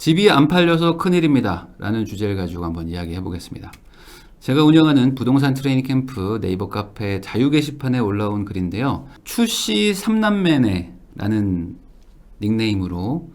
집이 안 팔려서 큰일입니다 라는 주제를 가지고 한번 이야기해 보겠습니다. 제가 운영하는 부동산 트레이닝 캠프 네이버 카페 자유 게시판에 올라온 글인데요. 추씨 3남매네 라는 닉네임으로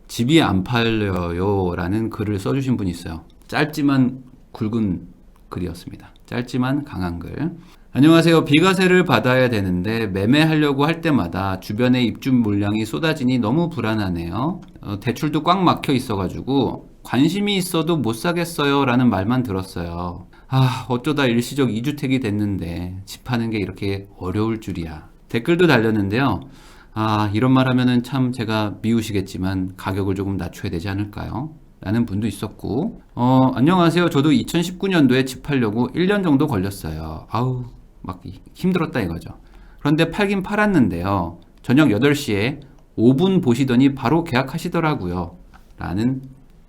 집이 안 팔려요 라는 글을 써주신 분이 있어요. 짧지만 굵은 글이었습니다. 짧지만 강한 글. 안녕하세요. 비과세를 받아야 되는데 매매하려고 할 때마다 주변에 입주 물량이 쏟아지니 너무 불안하네요. 대출도 꽉 막혀 있어가지고 관심이 있어도 못 사겠어요 라는 말만 들었어요. 어쩌다 일시적 2주택이 됐는데 집 파는 게 이렇게 어려울 줄이야. 댓글도 달렸는데요. 이런 말 하면은 참 제가 미우시겠지만 가격을 조금 낮춰야 되지 않을까요? 라는 분도 있었고, 안녕하세요. 저도 2019년도에 집 팔려고 1년 정도 걸렸어요. 막 힘들었다 이거죠. 그런데 팔긴 팔았는데요. 저녁 8시에 5분 보시더니 바로 계약하시더라고요. 라는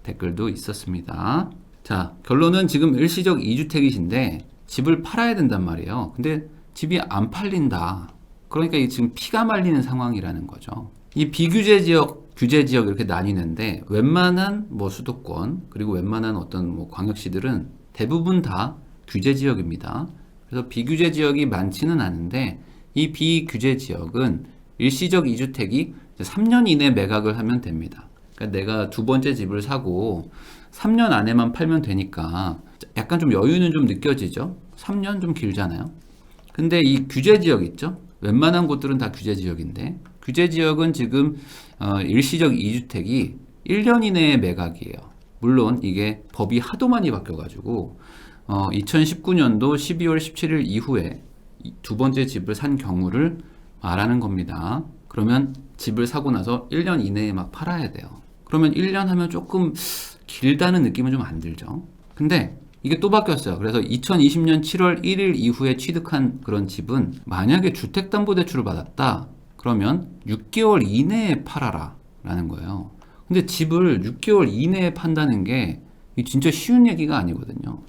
댓글도 있었습니다. 자, 결론은 지금 일시적 2주택이신데 집을 팔아야 된단 말이에요. 근데 집이 안 팔린다. 그러니까 지금 피가 말리는 상황이라는 거죠. 이 비규제 지역, 규제 지역 이렇게 나뉘는데 웬만한 수도권 그리고 웬만한 어떤 광역시들은 대부분 다 규제 지역입니다. 그래서 비규제 지역이 많지는 않은데 이 비규제 지역은 일시적 2주택이 3년 이내 매각을 하면 됩니다. 그러니까 내가 두 번째 집을 사고 3년 안에만 팔면 되니까 약간 좀 여유는 좀 느껴지죠. 3년 좀 길잖아요. 근데 이 규제 지역 있죠. 웬만한 곳들은 다 규제 지역인데 규제 지역은 지금 일시적 2주택이 1년 이내에 매각이에요. 물론 이게 법이 하도 많이 바뀌어가지고 2019년도 12월 17일 이후에 두 번째 집을 산 경우를 말하는 겁니다. 그러면 집을 사고 나서 1년 이내에 막 팔아야 돼요. 그러면 1년 하면 조금 길다는 느낌은 좀 안 들죠. 근데 이게 또 바뀌었어요. 그래서 2020년 7월 1일 이후에 취득한 그런 집은 만약에 주택담보대출을 받았다. 그러면 6개월 이내에 팔아라 라는 거예요. 근데 집을 6개월 이내에 판다는 게 진짜 쉬운 얘기가 아니거든요.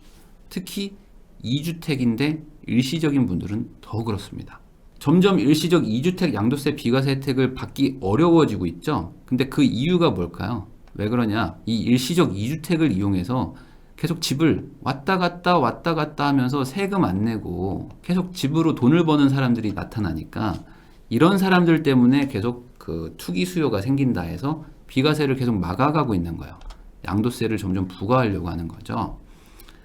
특히 2주택인데 일시적인 분들은 더 그렇습니다. 점점 일시적 2주택 양도세 비과세 혜택을 받기 어려워지고 있죠. 근데 그 이유가 뭘까요? 왜 그러냐? 이 일시적 2주택을 이용해서 계속 집을 왔다 갔다 하면서 세금 안 내고 계속 집으로 돈을 버는 사람들이 나타나니까 이런 사람들 때문에 계속 그 투기 수요가 생긴다 해서 비과세를 계속 막아가고 있는 거예요. 양도세를 점점 부과하려고 하는 거죠.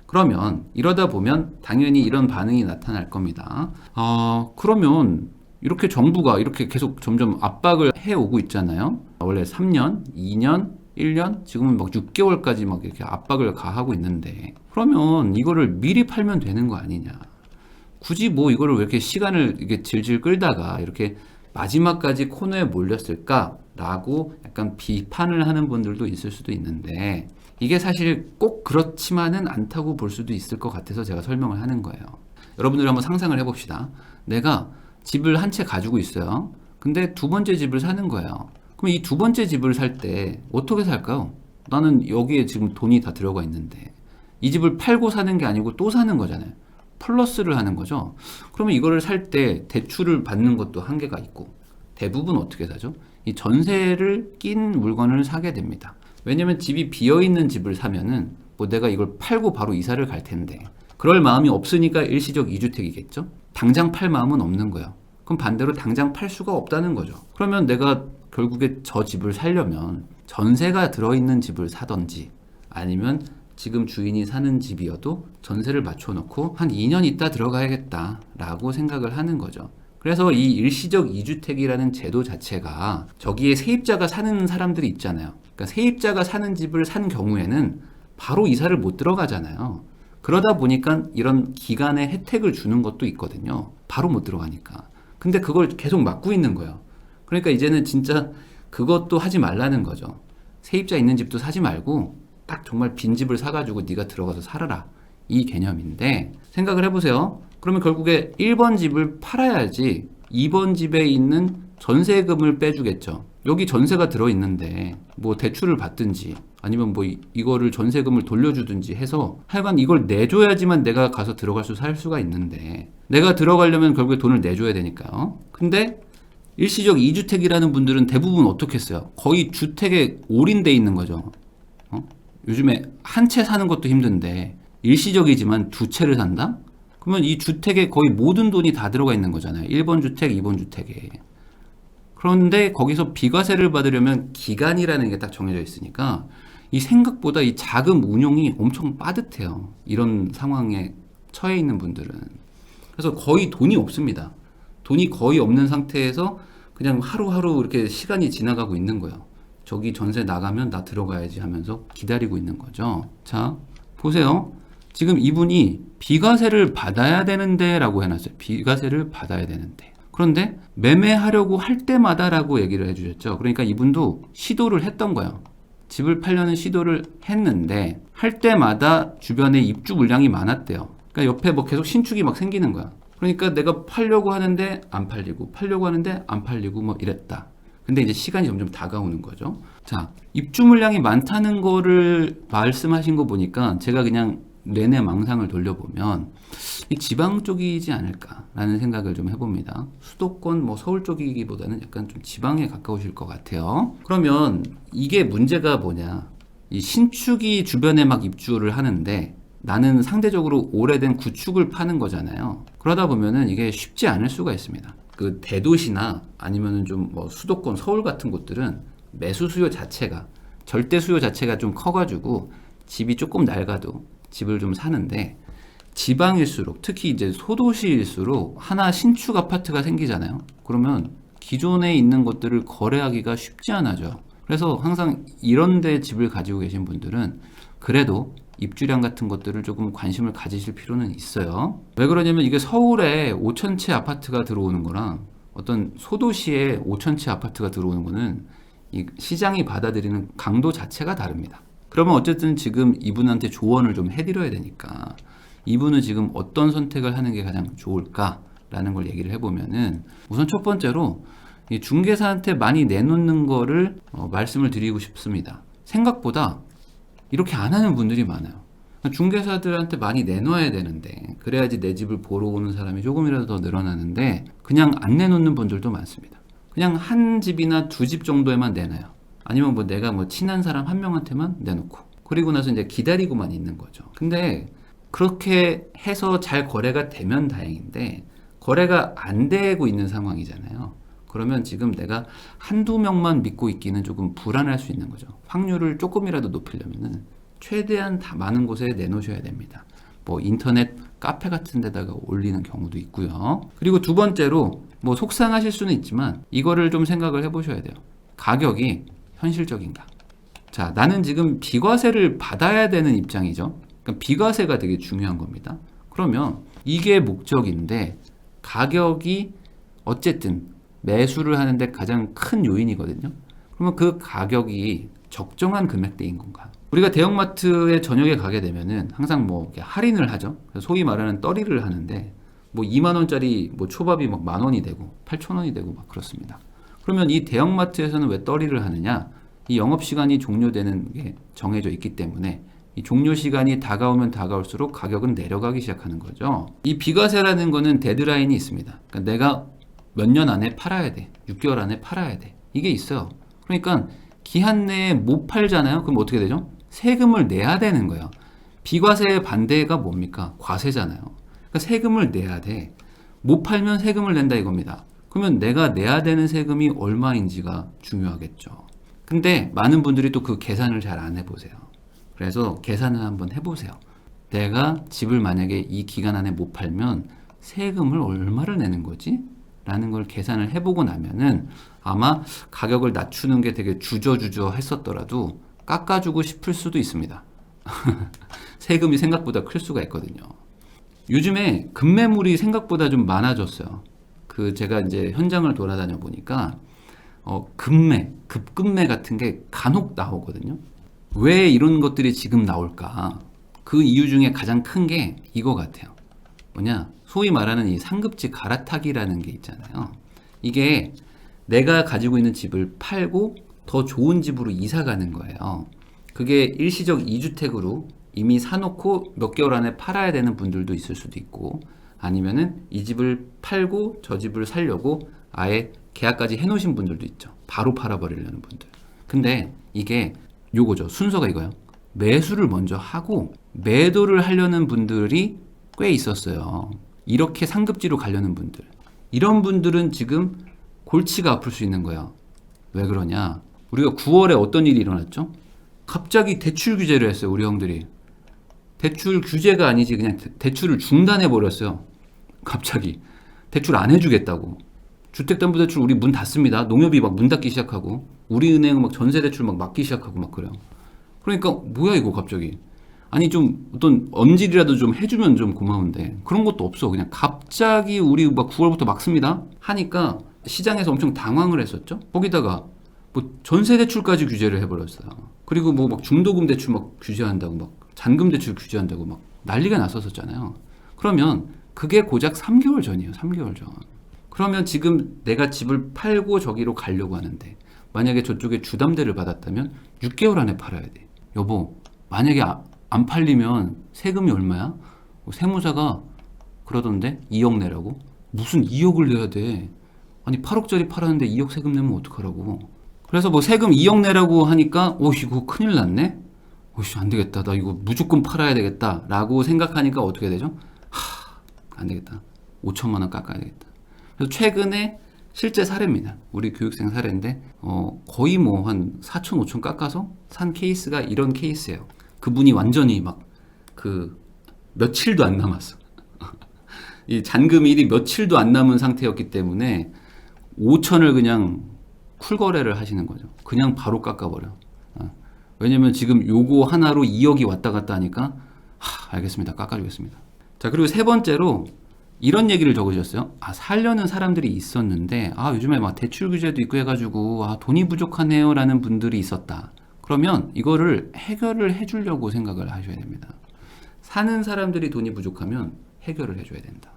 그러면 이러다 보면 당연히 이런 반응이 나타날 겁니다. 그러면 이렇게 정부가 이렇게 계속 점점 압박을 해오고 있잖아요. 원래 3년, 2년, 1년, 지금은 6개월까지 이렇게 압박을 가하고 있는데 그러면 이거를 미리 팔면 되는 거 아니냐. 굳이 이거를 왜 이렇게 시간을 이렇게 질질 끌다가 이렇게 마지막까지 코너에 몰렸을까라고 약간 비판을 하는 분들도 있을 수도 있는데 이게 사실 꼭 그렇지만은 않다고 볼 수도 있을 것 같아서 제가 설명을 하는 거예요. 여러분들 한번 상상을 해봅시다. 내가 집을 한 채 가지고 있어요. 근데 두 번째 집을 사는 거예요. 그럼 이 두 번째 집을 살 때 어떻게 살까요? 나는 여기에 지금 돈이 다 들어가 있는데 이 집을 팔고 사는 게 아니고 또 사는 거잖아요. 플러스를 하는 거죠. 그러면 이거를 살 때 대출을 받는 것도 한계가 있고 대부분 어떻게 사죠? 이 전세를 낀 물건을 사게 됩니다. 왜냐면 집이 비어있는 집을 사면은 내가 이걸 팔고 바로 이사를 갈 텐데 그럴 마음이 없으니까 일시적 2주택이겠죠? 당장 팔 마음은 없는 거예요. 그럼 반대로 당장 팔 수가 없다는 거죠. 그러면 내가 결국에 저 집을 살려면 전세가 들어있는 집을 사던지 아니면 지금 주인이 사는 집이어도 전세를 맞춰놓고 한 2년 있다 들어가야겠다 라고 생각을 하는 거죠. 그래서 이 일시적 2주택이라는 제도 자체가 저기에 세입자가 사는 사람들이 있잖아요. 그러니까 세입자가 사는 집을 산 경우에는 바로 이사를 못 들어가잖아요. 그러다 보니까 이런 기간의 혜택을 주는 것도 있거든요. 바로 못 들어가니까. 근데 그걸 계속 막고 있는 거예요. 그러니까 이제는 진짜 그것도 하지 말라는 거죠. 세입자 있는 집도 사지 말고 딱 정말 빈 집을 사가지고 네가 들어가서 살아라. 이 개념인데 생각을 해보세요. 그러면 결국에 1번 집을 팔아야지 2번 집에 있는 전세금을 빼주겠죠. 여기 전세가 들어있는데 대출을 받든지 아니면 이거를 전세금을 돌려주든지 해서 하여간 이걸 내줘야지만 내가 가서 들어갈 살 수가 있는데 내가 들어가려면 결국에 돈을 내줘야 되니까요. 근데 일시적 2주택이라는 분들은 대부분 어떻게 했어요? 거의 주택에 올인돼 있는 거죠. 요즘에 한 채 사는 것도 힘든데 일시적이지만 두 채를 산다? 그러면 이 주택에 거의 모든 돈이 다 들어가 있는 거잖아요. 1번 주택, 2번 주택에. 그런데 거기서 비과세를 받으려면 기간이라는 게 딱 정해져 있으니까 이 생각보다 이 자금 운용이 엄청 빠듯해요. 이런 상황에 처해 있는 분들은. 그래서 거의 돈이 없습니다. 돈이 거의 없는 상태에서 그냥 하루하루 이렇게 시간이 지나가고 있는 거예요. 저기 전세 나가면 나 들어가야지 하면서 기다리고 있는 거죠. 자, 보세요. 지금 이분이 비과세를 받아야 되는데 라고 해놨어요. 비과세를 받아야 되는데. 그런데 매매하려고 할 때마다라고 얘기를 해주셨죠. 그러니까 이분도 시도를 했던 거예요. 집을 팔려는 시도를 했는데 할 때마다 주변에 입주 물량이 많았대요. 그러니까 옆에 뭐 계속 신축이 막 생기는 거야. 그러니까 내가 팔려고 하는데 안 팔리고 팔려고 하는데 안 팔리고 뭐 이랬다. 근데 이제 시간이 점점 다가오는 거죠. 자, 입주 물량이 많다는 거를 말씀하신 거 보니까 제가 그냥 내내 망상을 돌려보면 이 지방 쪽이지 않을까라는 생각을 좀 해봅니다. 수도권 뭐 서울 쪽이기보다는 약간 좀 지방에 가까우실 것 같아요. 그러면 이게 문제가 뭐냐? 이 신축이 주변에 막 입주를 하는데 나는 상대적으로 오래된 구축을 파는 거잖아요. 그러다 보면은 이게 쉽지 않을 수가 있습니다. 그 대도시나 아니면은 좀 뭐 수도권 서울 같은 곳들은 매수 수요 자체가 절대 수요 자체가 좀 커가지고 집이 조금 낡아도 집을 좀 사는데 지방일수록 특히 이제 소도시일수록 하나 신축 아파트가 생기잖아요. 그러면 기존에 있는 것들을 거래하기가 쉽지 않아져. 그래서 항상 이런 데 집을 가지고 계신 분들은 그래도 입주량 같은 것들을 조금 관심을 가지실 필요는 있어요. 왜 그러냐면 이게 서울에 5,000채 아파트가 들어오는 거랑 어떤 소도시에 5,000채 아파트가 들어오는 거는 이 시장이 받아들이는 강도 자체가 다릅니다. 그러면 어쨌든 지금 이분한테 조언을 좀 해드려야 되니까 이분은 지금 어떤 선택을 하는 게 가장 좋을까라는 걸 얘기를 해보면은 우선 첫 번째로 이 중개사한테 많이 내놓는 거를 말씀을 드리고 싶습니다. 생각보다 이렇게 안 하는 분들이 많아요. 중개사들한테 많이 내놔야 되는데 그래야지 내 집을 보러 오는 사람이 조금이라도 더 늘어나는데 그냥 안 내놓는 분들도 많습니다. 그냥 한 집이나 두 집 정도에만 내놔요. 아니면 뭐 내가 뭐 친한 사람 한 명한테만 내놓고 그리고 나서 이제 기다리고만 있는 거죠. 근데 그렇게 해서 잘 거래가 되면 다행인데 거래가 안 되고 있는 상황이잖아요. 그러면 지금 내가 한두 명만 믿고 있기는 조금 불안할 수 있는 거죠. 확률을 조금이라도 높이려면은 최대한 다 많은 곳에 내놓으셔야 됩니다. 뭐 인터넷 카페 같은 데다가 올리는 경우도 있고요. 그리고 두 번째로 뭐 속상하실 수는 있지만 이거를 좀 생각을 해보셔야 돼요. 가격이 현실적인가? 자, 나는 지금 비과세를 받아야 되는 입장이죠. 그러니까 비과세가 되게 중요한 겁니다. 그러면 이게 목적인데 가격이 어쨌든 매수를 하는데 가장 큰 요인이거든요. 그러면 그 가격이 적정한 금액대인 건가? 우리가 대형마트에 저녁에 가게 되면은 항상 뭐 이렇게 할인을 하죠. 소위 말하는 떨이를 하는데 뭐 2만 원짜리 뭐 초밥이 막 10,000원이 되고 8,000원이 되고 막 그렇습니다. 그러면 이 대형마트에서는 왜 떨이를 하느냐? 이 영업시간이 종료되는 게 정해져 있기 때문에 이 종료 시간이 다가오면 다가올수록 가격은 내려가기 시작하는 거죠. 이 비과세라는 거는 데드라인이 있습니다. 그러니까 내가 몇 년 안에 팔아야 돼. 6개월 안에 팔아야 돼. 이게 있어요. 그러니까 기한 내에 못 팔잖아요. 그럼 어떻게 되죠? 세금을 내야 되는 거예요. 비과세의 반대가 뭡니까? 과세잖아요. 그러니까 세금을 내야 돼. 못 팔면 세금을 낸다 이겁니다. 그러면 내가 내야 되는 세금이 얼마인지가 중요하겠죠. 근데 많은 분들이 또 그 계산을 잘 안 해보세요. 그래서 계산을 한번 해보세요. 내가 집을 만약에 이 기간 안에 못 팔면 세금을 얼마를 내는 거지? 라는 걸 계산을 해보고 나면은 아마 가격을 낮추는 게 되게 주저주저 했었더라도 깎아주고 싶을 수도 있습니다. 세금이 생각보다 클 수가 있거든요. 요즘에 급매물이 생각보다 좀 많아졌어요. 그 제가 이제 현장을 돌아다녀 보니까 급급매 같은 게 간혹 나오거든요. 왜 이런 것들이 지금 나올까? 그 이유 중에 가장 큰 게 이거 같아요. 뭐냐? 소위 말하는 이 상급지 갈아타기라는 게 있잖아요. 이게 내가 가지고 있는 집을 팔고 더 좋은 집으로 이사 가는 거예요. 그게 일시적 2주택으로 이미 사놓고 몇 개월 안에 팔아야 되는 분들도 있을 수도 있고 아니면은 이 집을 팔고 저 집을 살려고 아예 계약까지 해놓으신 분들도 있죠. 바로 팔아버리려는 분들. 근데 이게 요거죠. 순서가 이거예요. 매수를 먼저 하고 매도를 하려는 분들이 꽤 있었어요. 이렇게 상급지로 가려는 분들. 이런 분들은 지금 골치가 아플 수 있는 거야. 왜 그러냐? 우리가 9월에 어떤 일이 일어났죠? 갑자기 대출 규제를 했어요, 우리 형들이. 대출 규제가 아니지, 그냥 대출을 중단해 버렸어요. 갑자기. 대출 안 해주겠다고. 주택담보대출 우리 문 닫습니다. 농협이 막 문 닫기 시작하고, 우리은행은 막 전세대출 막 막기 시작하고 막 그래요. 그러니까 뭐야 이거 갑자기. 아니 좀 어떤 언질이라도 좀 해주면 좀 고마운데 그런 것도 없어. 그냥 갑자기 우리 막 9월부터 막습니다 하니까 시장에서 엄청 당황을 했었죠. 거기다가 뭐 전세 대출까지 규제를 해버렸어요. 그리고 뭐 막 중도금 대출 막 규제한다고 막 잔금 대출 규제한다고 막 난리가 났었잖아요. 그러면 그게 고작 3개월 전이에요. 3개월 전. 그러면 지금 내가 집을 팔고 저기로 가려고 하는데 만약에 저쪽에 주담대를 받았다면 6개월 안에 팔아야 돼. 여보, 만약에 안 팔리면 세금이 얼마야? 세무사가 그러던데 2억 내라고? 무슨 2억을 내야 돼? 아니 8억짜리 팔았는데 2억 세금 내면 어떡하라고? 그래서 뭐 세금 2억 내라고 하니까 이거 큰일 났네? 안 되겠다. 나 이거 무조건 팔아야 되겠다. 라고 생각하니까 어떻게 되죠? 안 되겠다. 5천만 원 깎아야 되겠다. 그래서 최근에 실제 사례입니다. 우리 교육생 사례인데 거의 뭐 한 4천, 5천 깎아서 산 케이스가 이런 케이스예요. 그분이 완전히 막 그 며칠도 안 남았어. 이 잔금일이 며칠도 안 남은 상태였기 때문에 5천을 그냥 쿨거래를 하시는 거죠. 그냥 바로 깎아버려. 왜냐면 지금 요거 하나로 2억이 왔다 갔다 하니까 알겠습니다. 깎아주겠습니다. 자, 그리고 세 번째로 이런 얘기를 적으셨어요. 살려는 사람들이 있었는데 요즘에 막 대출 규제도 있고 해가지고 돈이 부족하네요 라는 분들이 있었다. 그러면 이거를 해결을 해주려고 생각을 하셔야 됩니다. 사는 사람들이 돈이 부족하면 해결을 해줘야 된다.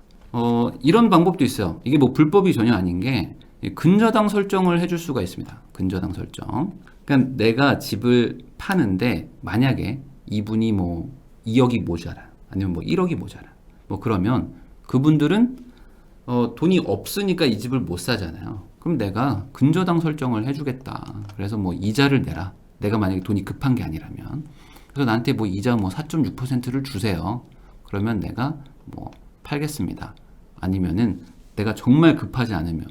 이런 방법도 있어요. 이게 뭐 불법이 전혀 아닌 게 근저당 설정을 해줄 수가 있습니다. 근저당 설정. 그러니까 내가 집을 파는데 만약에 이분이 뭐 2억이 모자라 아니면 뭐 1억이 모자라 뭐 그러면 그분들은 돈이 없으니까 이 집을 못 사잖아요. 그럼 내가 근저당 설정을 해주겠다. 그래서 뭐 이자를 내라. 내가 만약에 돈이 급한 게 아니라면. 그래서 나한테 뭐 이자 뭐 4.6%를 주세요. 그러면 내가 뭐 팔겠습니다. 아니면은 내가 정말 급하지 않으면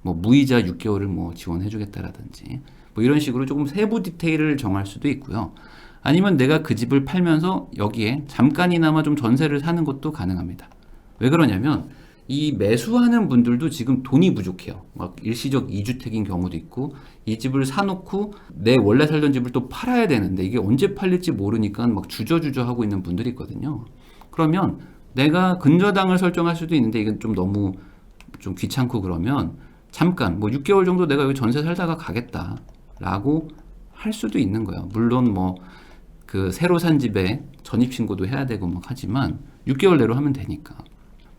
뭐 무이자 6개월을 뭐 지원해주겠다라든지 뭐 이런 식으로 조금 세부 디테일을 정할 수도 있고요. 아니면 내가 그 집을 팔면서 여기에 잠깐이나마 좀 전세를 사는 것도 가능합니다. 왜 그러냐면 이 매수하는 분들도 지금 돈이 부족해요. 막 일시적 2주택인 경우도 있고 이 집을 사놓고 내 원래 살던 집을 또 팔아야 되는데 이게 언제 팔릴지 모르니까 막 주저주저 하고 있는 분들이 있거든요. 그러면 내가 근저당을 설정할 수도 있는데 이건 좀 너무 좀 귀찮고 그러면 잠깐 뭐 6개월 정도 내가 여기 전세 살다가 가겠다 라고 할 수도 있는 거예요. 물론 뭐 그 새로 산 집에 전입신고도 해야 되고 막 하지만 6개월 내로 하면 되니까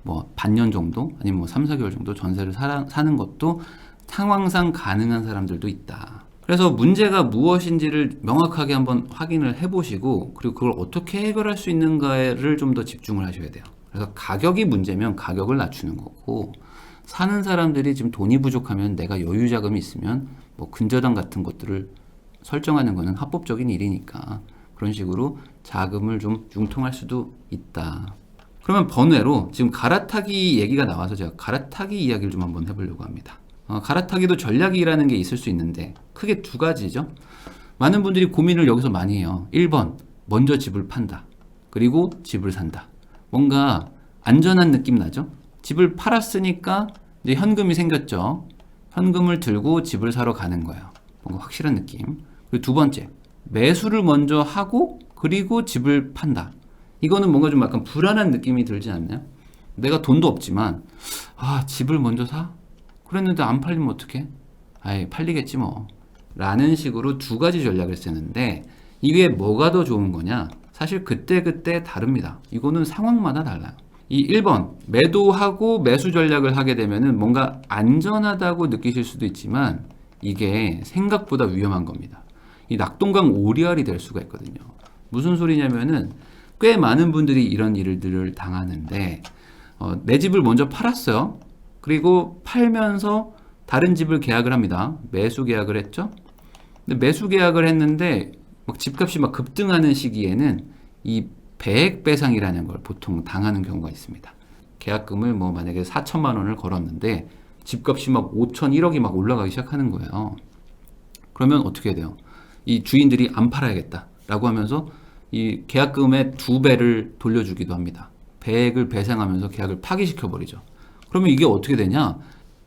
뭐 반년 정도 아니면 뭐 3, 4개월 정도 전세를 사는 것도 상황상 가능한 사람들도 있다. 그래서 문제가 무엇인지를 명확하게 한번 확인을 해보시고 그리고 그걸 어떻게 해결할 수 있는가를 좀 더 집중을 하셔야 돼요. 그래서 가격이 문제면 가격을 낮추는 거고 사는 사람들이 지금 돈이 부족하면 내가 여유 자금이 있으면 뭐 근저당 같은 것들을 설정하는 거는 합법적인 일이니까 그런 식으로 자금을 좀 융통할 수도 있다. 그러면 번외로 지금 갈아타기 얘기가 나와서 제가 갈아타기 이야기를 좀 한번 해보려고 합니다. 갈아타기도 전략이라는 게 있을 수 있는데 크게 두 가지죠. 많은 분들이 고민을 여기서 많이 해요. 1번 먼저 집을 판다. 그리고 집을 산다. 뭔가 안전한 느낌 나죠? 집을 팔았으니까 이제 현금이 생겼죠. 현금을 들고 집을 사러 가는 거예요. 뭔가 확실한 느낌. 그리고 두 번째 매수를 먼저 하고 그리고 집을 판다. 이거는 뭔가 좀 약간 불안한 느낌이 들지 않나요? 내가 돈도 없지만 집을 먼저 사? 그랬는데 안 팔리면 어떡해? 팔리겠지 뭐 라는 식으로 두 가지 전략을 쓰는데 이게 뭐가 더 좋은 거냐? 사실 그때그때 다릅니다. 이거는 상황마다 달라요. 이 1번 매도하고 매수 전략을 하게 되면은 뭔가 안전하다고 느끼실 수도 있지만 이게 생각보다 위험한 겁니다. 이 낙동강 오리알이 될 수가 있거든요. 무슨 소리냐면은 꽤 많은 분들이 이런 일들을 당하는데 내 집을 먼저 팔았어요. 그리고 팔면서 다른 집을 계약을 합니다. 매수 계약을 했죠. 근데 매수 계약을 했는데 막 집값이 막 급등하는 시기에는 이 배액 배상이라는 걸 보통 당하는 경우가 있습니다. 계약금을 뭐 만약에 4천만 원을 걸었는데 집값이 막 5천, 1억이 막 올라가기 시작하는 거예요. 그러면 어떻게 해야 돼요? 이 주인들이 안 팔아야겠다라고 하면서 이 계약금의 2배를 돌려주기도 합니다. 배액을 배상하면서 계약을 파기시켜버리죠. 그러면 이게 어떻게 되냐?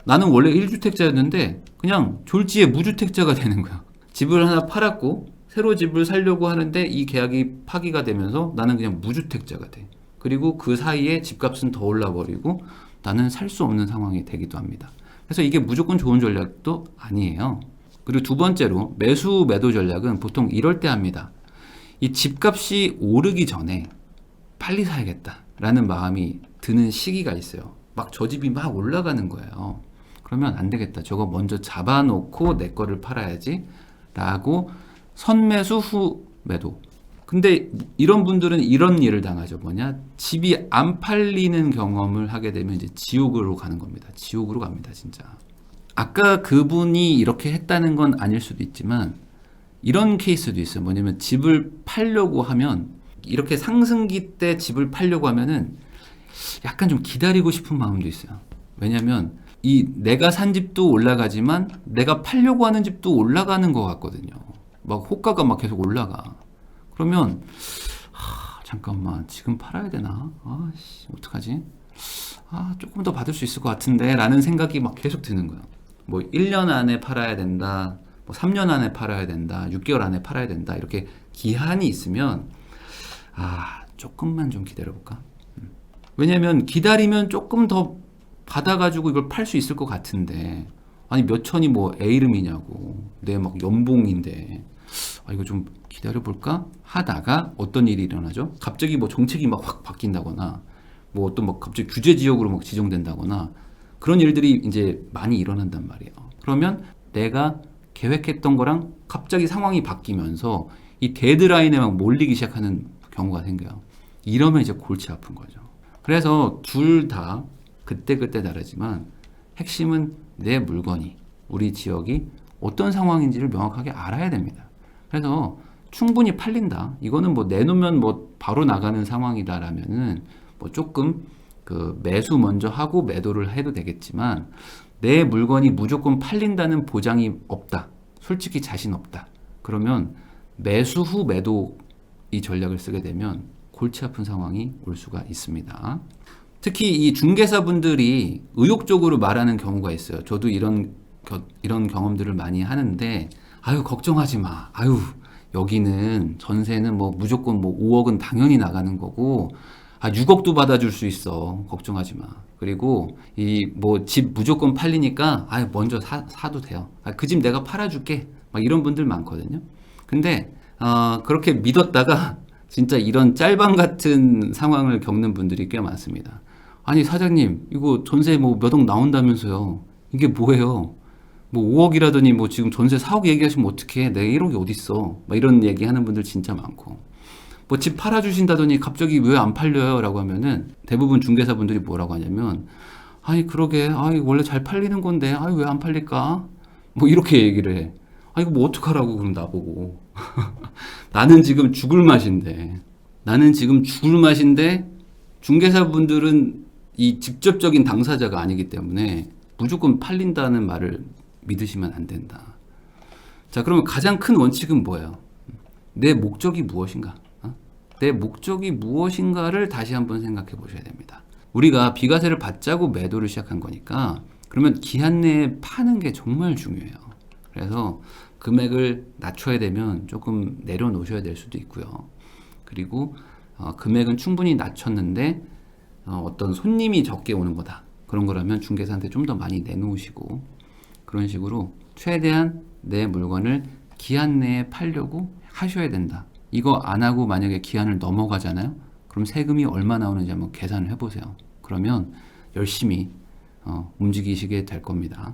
나는 원래 1주택자였는데 그냥 졸지에 무주택자가 되는 거야. 집을 하나 팔았고 새로 집을 살려고 하는데 이 계약이 파기가 되면서 나는 그냥 무주택자가 돼. 그리고 그 사이에 집값은 더 올라버리고 나는 살 수 없는 상황이 되기도 합니다. 그래서 이게 무조건 좋은 전략도 아니에요. 그리고 두 번째로 매수 매도 전략은 보통 이럴 때 합니다. 이 집값이 오르기 전에 빨리 사야겠다라는 마음이 드는 시기가 있어요. 막 저 집이 막 올라가는 거예요. 그러면 안 되겠다. 저거 먼저 잡아놓고 내 거를 팔아야지 라고 선매수 후 매도. 근데 이런 분들은 이런 일을 당하죠. 뭐냐? 집이 안 팔리는 경험을 하게 되면 이제 지옥으로 가는 겁니다. 지옥으로 갑니다, 진짜. 아까 그분이 이렇게 했다는 건 아닐 수도 있지만 이런 케이스도 있어요. 뭐냐면 집을 팔려고 하면 이렇게 상승기 때 집을 팔려고 하면은 약간 좀 기다리고 싶은 마음도 있어요. 왜냐면 이 내가 산 집도 올라가지만 내가 팔려고 하는 집도 올라가는 것 같거든요. 막 호가가 막 계속 올라가. 그러면 잠깐만 지금 팔아야 되나? 아씨 어떡하지? 조금 더 받을 수 있을 것 같은데 라는 생각이 막 계속 드는 거야. 뭐 1년 안에 팔아야 된다, 뭐 3년 안에 팔아야 된다, 6개월 안에 팔아야 된다 이렇게 기한이 있으면 조금만 좀 기다려볼까? 왜냐면 기다리면 조금 더 받아가지고 이걸 팔 수 있을 것 같은데 아니 몇 천이 뭐 애 이름이냐고 내 막 연봉인데 이거 좀 기다려볼까? 하다가 어떤 일이 일어나죠? 갑자기 뭐 정책이 막 확 바뀐다거나 뭐 어떤 막 갑자기 규제 지역으로 막 지정된다거나 그런 일들이 이제 많이 일어난단 말이에요. 그러면 내가 계획했던 거랑 갑자기 상황이 바뀌면서 이 데드라인에 막 몰리기 시작하는 경우가 생겨요. 이러면 이제 골치 아픈 거죠. 그래서 둘 다 그때그때 다르지만 핵심은 내 물건이 우리 지역이 어떤 상황인지를 명확하게 알아야 됩니다. 그래서 충분히 팔린다. 이거는 뭐 내놓으면 뭐 바로 나가는 상황이다라면은 뭐 조금 그 매수 먼저 하고 매도를 해도 되겠지만 내 물건이 무조건 팔린다는 보장이 없다. 솔직히 자신 없다. 그러면 매수 후 매도 이 전략을 쓰게 되면 골치 아픈 상황이 올 수가 있습니다. 특히 이 중개사분들이 의욕적으로 말하는 경우가 있어요. 저도 이런 경험들을 많이 하는데 걱정하지 마. 여기는 전세는 뭐 무조건 뭐 5억은 당연히 나가는 거고 6억도 받아줄 수 있어. 걱정하지 마. 그리고 이 뭐 집 무조건 팔리니까 먼저 사도 돼요. 그 집 내가 팔아줄게. 막 이런 분들 많거든요. 근데 그렇게 믿었다가 진짜 이런 짤방 같은 상황을 겪는 분들이 꽤 많습니다. 아니 사장님 이거 전세 뭐 몇 억 나온다면서요. 이게 뭐예요? 뭐 5억이라더니 뭐 지금 전세 4억 얘기하시면 어떡해. 내가 1억이 어딨어. 막 이런 얘기하는 분들 진짜 많고 뭐 집 팔아주신다더니 갑자기 왜 안 팔려요? 라고 하면은 대부분 중개사분들이 뭐라고 하냐면 그러게 원래 잘 팔리는 건데 왜 안 팔릴까? 뭐 이렇게 얘기를 해. 이거 뭐 어떡하라고 그럼 나보고 나는 지금 죽을 맛인데 중개사분들은 이 직접적인 당사자가 아니기 때문에 무조건 팔린다는 말을 믿으시면 안 된다. 자, 그러면 가장 큰 원칙은 뭐예요? 내 목적이 무엇인가? 내 목적이 무엇인가를 다시 한번 생각해 보셔야 됩니다. 우리가 비과세를 받자고 매도를 시작한 거니까 그러면 기한 내에 파는 게 정말 중요해요. 그래서 금액을 낮춰야 되면 조금 내려놓으셔야 될 수도 있고요. 그리고 금액은 충분히 낮췄는데 어떤 손님이 적게 오는 거다. 그런 거라면 중개사한테 좀 더 많이 내놓으시고 그런 식으로 최대한 내 물건을 기한 내에 팔려고 하셔야 된다. 이거 안 하고 만약에 기한을 넘어가잖아요. 그럼 세금이 얼마 나오는지 한번 계산을 해보세요. 그러면 열심히 움직이시게 될 겁니다.